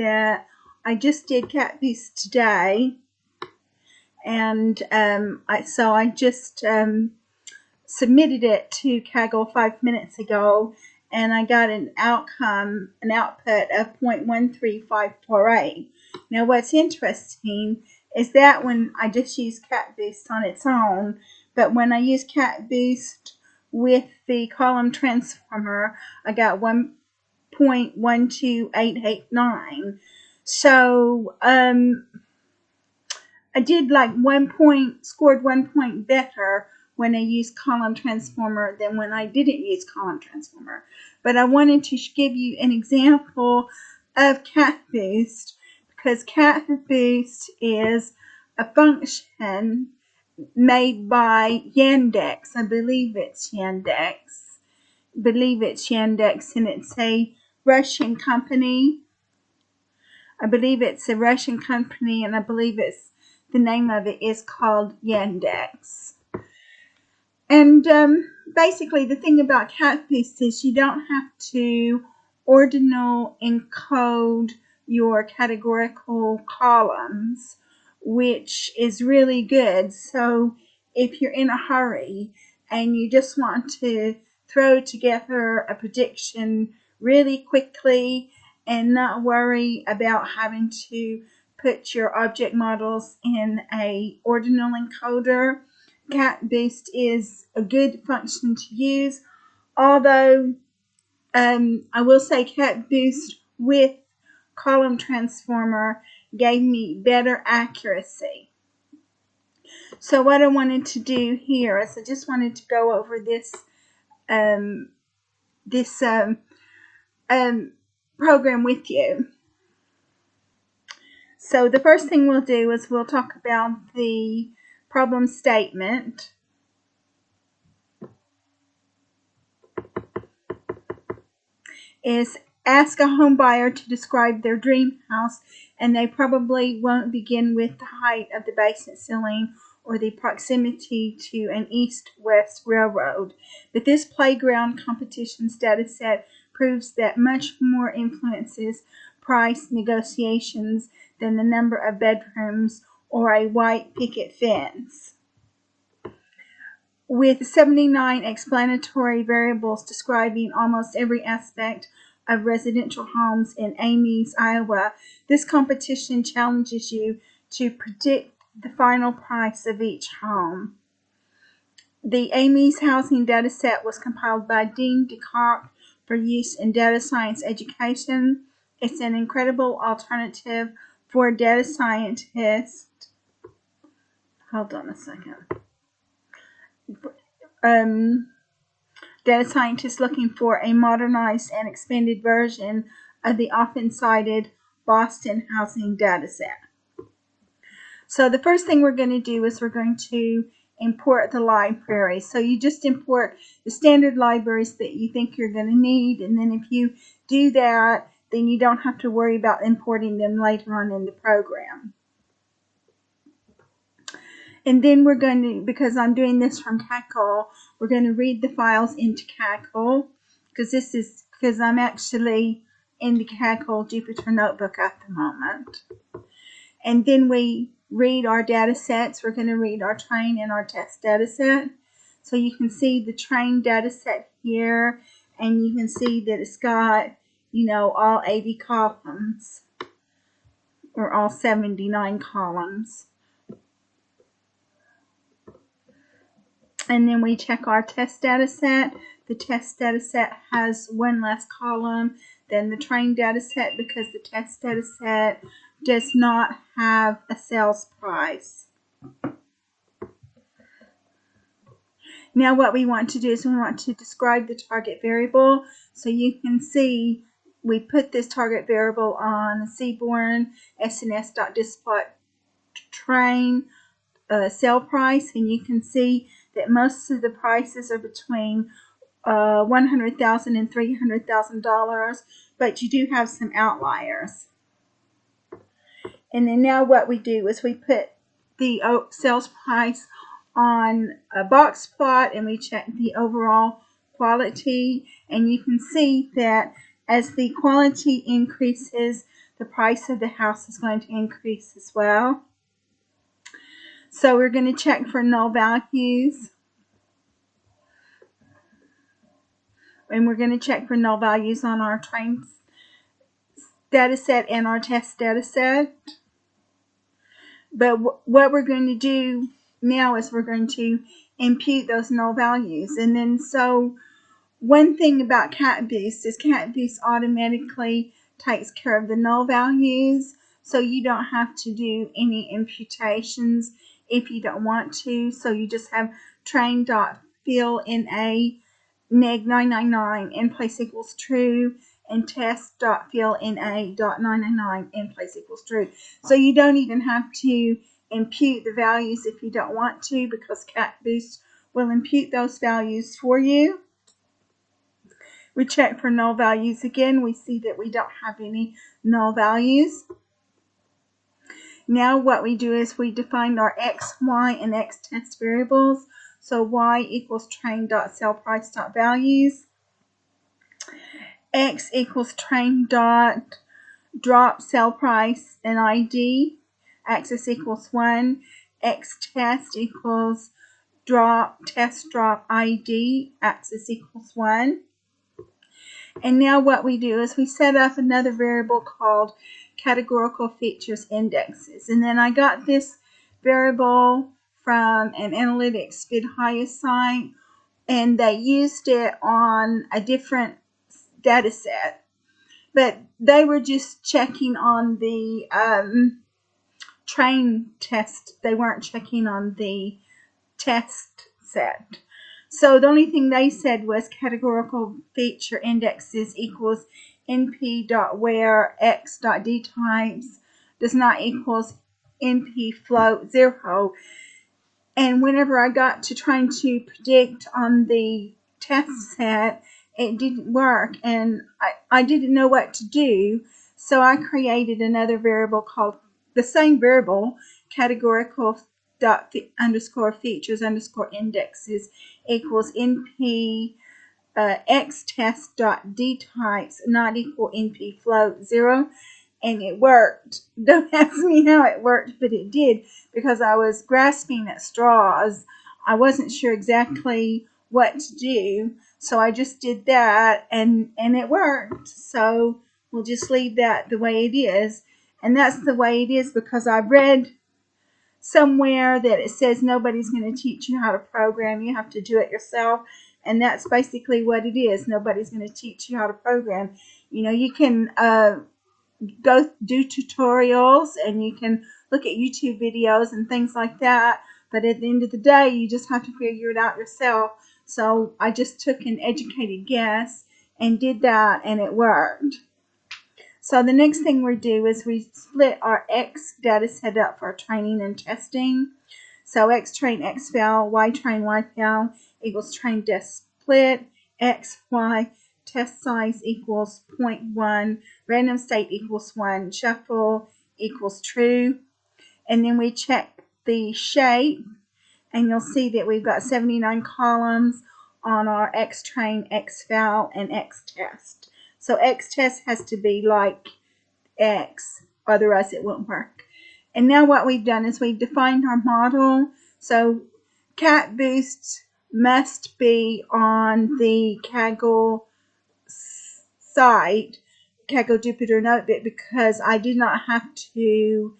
that I just did CatBoost today, and I just submitted it to Kaggle 5 minutes ago, and I got an output of 0.13548. Now what's interesting is that when I just use CatBoost on its own, but when I use CatBoost with the column transformer, I got 1.12889. So I did scored 1 point better when I used column transformer than when I didn't use column transformer. But I wanted to give you an example of CatBoost, because CatBoost is a function made by Yandex. I believe it's Yandex, and it's a Russian company. And I believe the name of it is called Yandex. And basically the thing about CatBoost is you don't have to ordinal encode your categorical columns, which is really good. So if you're in a hurry and you just want to throw together a prediction really quickly and not worry about having to put your object models in a ordinal encoder, CatBoost is a good function to use. Although I will say CatBoost with column transformer gave me better accuracy. So what I wanted to do here is I just wanted to go over this program with you. So the first thing we'll do is we'll talk about the problem statement. Is ask a home buyer to describe their dream house, and they probably won't begin with the height of the basement ceiling or the proximity to an east-west railroad. But this playground competitions data set proves that much more influences price negotiations than the number of bedrooms or a white picket fence. With 79 explanatory variables describing almost every aspect of residential homes in Ames, Iowa, this competition challenges you to predict the final price of each home. The Ames housing data set was compiled by Dean DeCock for use in data science education. It's an incredible alternative for data scientists. Hold on a second. Data scientists looking for a modernized and expanded version of the often cited Boston housing data set. So the first thing we're going to do is we're going to import the library. So you just import the standard libraries that you think you're going to need, and then if you do that, then you don't have to worry about importing them later on in the program. And then we're going to, because I'm doing this from Kaggle, we're going to read the files into Kaggle, because I'm actually in the Kaggle Jupyter Notebook at the moment. And then we read our data sets. We're going to read our train and our test data set. So you can see the train data set here, and you can see that it's got, all 80 columns, or all 79 columns. And then we check our test data set. The test data set has one less column than the train data set because the test data set does not have a sales price. Now what we want to do is we want to describe the target variable. So you can see we put this target variable on the Seaborn SNS.dispot train sale price, and you can see that most of the prices are between $100,000 and $300,000, but you do have some outliers. And then now what we do is we put the sales price on a box plot, and we check the overall quality, and you can see that as the quality increases, the price of the house is going to increase as well. So we're going to check for null values. And we're going to check for null values on our train data set and our test data set. But what we're going to do now is we're going to impute those null values. And then so one thing about CatBoost is CatBoost automatically takes care of the null values, so you don't have to do any imputations if you don't want to. So you just have train.fillNA neg 999 in place equals true, and test.fillNA.999 in place equals true. So you don't even have to impute the values if you don't want to, because CatBoost will impute those values for you. We check for null values again. We see that we don't have any null values. Now what we do is we define our x, y, and x test variables. So y equals train.sellPrice.values. X equals train.drop sell price and ID. Axis equals 1. X test equals test drop ID. Axis equals 1. And now what we do is we set up another variable called categorical features indexes. And then I got this variable from an analytics SpidHighest site, and they used it on a different data set. But they were just checking on the train test. They weren't checking on the test set. So the only thing they said was categorical feature indexes equals np.where x.dtypes does not equals np float 0. And whenever I got to trying to predict on the test set, it didn't work, and I didn't know what to do. So I created another variable called the same variable, categorical underscore features underscore indexes equals np x test dot d types not equal np float 0, and it worked. Don't ask me how it worked, but it did, because I was grasping at straws. I wasn't sure exactly what to do, so I just did that, and it worked. So we'll just leave that the way it is, and that's the way it is because I read somewhere that it says nobody's going to teach you how to program. You have to do it yourself, and that's basically what it is. Nobody's going to teach you how to program. You know, you can go do tutorials, and you can look at YouTube videos and things like that, but at the end of the day, you just have to figure it out yourself. So I just took an educated guess and did that, and it worked. So the next thing we do is we split our X data set up for training and testing. So X train X val, Y train Y val equals train dest split, X Y test size equals 0.1, random state equals 1, shuffle equals true. And then we check the shape, and you'll see that we've got 79 columns on our X train, X val, and X test. So X test has to be like X, otherwise it won't work. And now what we've done is we've defined our model. So CatBoost must be on the Kaggle site, Kaggle Jupyter Notebook, because I did not have to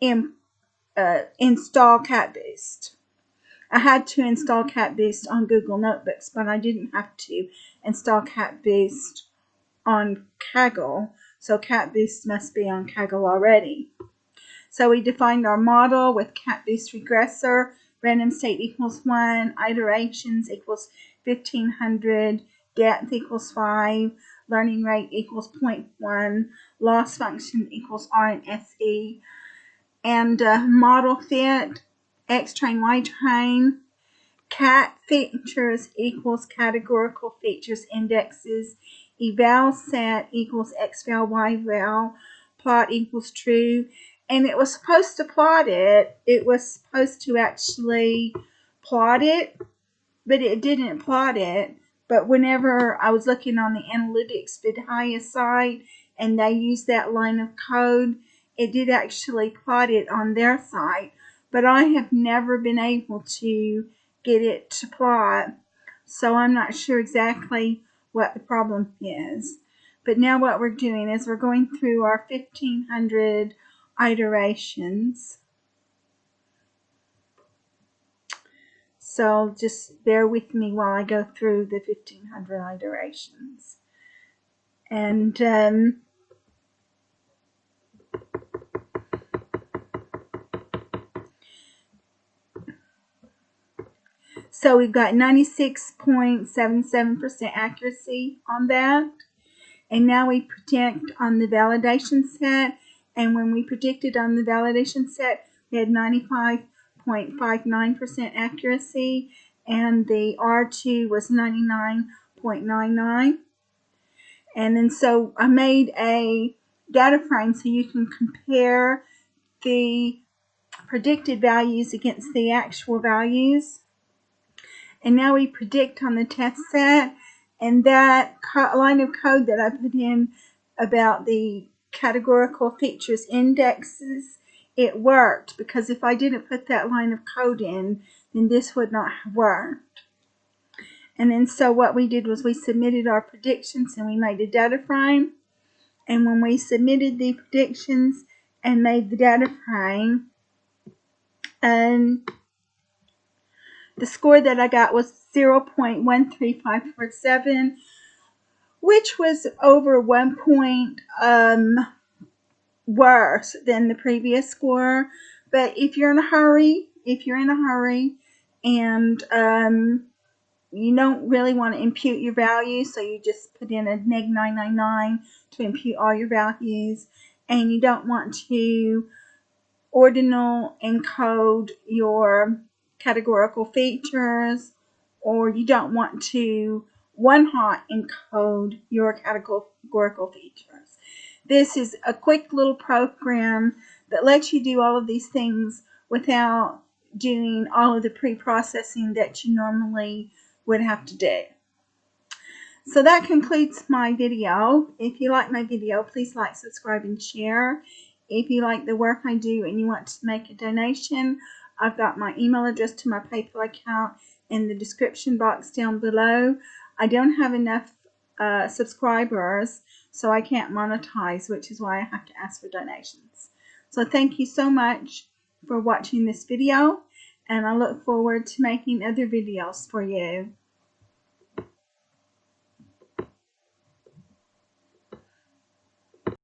install CatBoost. I had to install CatBoost on Google Notebooks, but I didn't have to install CatBoost on Kaggle. So CatBoost must be on Kaggle already. So we defined our model with CatBoost regressor, random state equals 1, iterations equals 1500, depth equals 5, learning rate equals 0.1, loss function equals R and SE, and model fit, X train, Y train, cat features equals categorical features indexes, eval set equals X val, Y val, plot equals true. And it was supposed to plot it. It was supposed to actually plot it, but it didn't plot it. But whenever I was looking on the analytics SpidHighest site, and they use that line of code, it did actually plot it on their site, but I have never been able to get it to plot, so I'm not sure exactly what the problem is. But now what we're doing is we're going through our 1500 iterations. So just bear with me while I go through the 1500 iterations. And so we've got 96.77% accuracy on that. And now we predict on the validation set. And when we predicted on the validation set, we had 95.59% accuracy. And the R2 was 99.99. And then so I made a data frame so you can compare the predicted values against the actual values. And now we predict on the test set, and that line of code that I put in about the categorical features indexes, it worked, because if I didn't put that line of code in, then this would not have worked. And then so what we did was we submitted our predictions and we made a data frame. And when we submitted the predictions and made the data frame, the score that I got was 0.13547, which was over 1 point worse than the previous score. But if you're in a hurry, and you don't really want to impute your values, so you just put in a -999 to impute all your values, and you don't want to ordinal encode your categorical features, or you don't want to one-hot encode your categorical features. This is a quick little program that lets you do all of these things without doing all of the pre-processing that you normally would have to do. So that concludes my video. If you like my video, please like, subscribe, and share. If you like the work I do and you want to make a donation, I've got my email address to my PayPal account in the description box down below. I don't have enough subscribers, so I can't monetize, which is why I have to ask for donations. So thank you so much for watching this video, and I look forward to making other videos for you.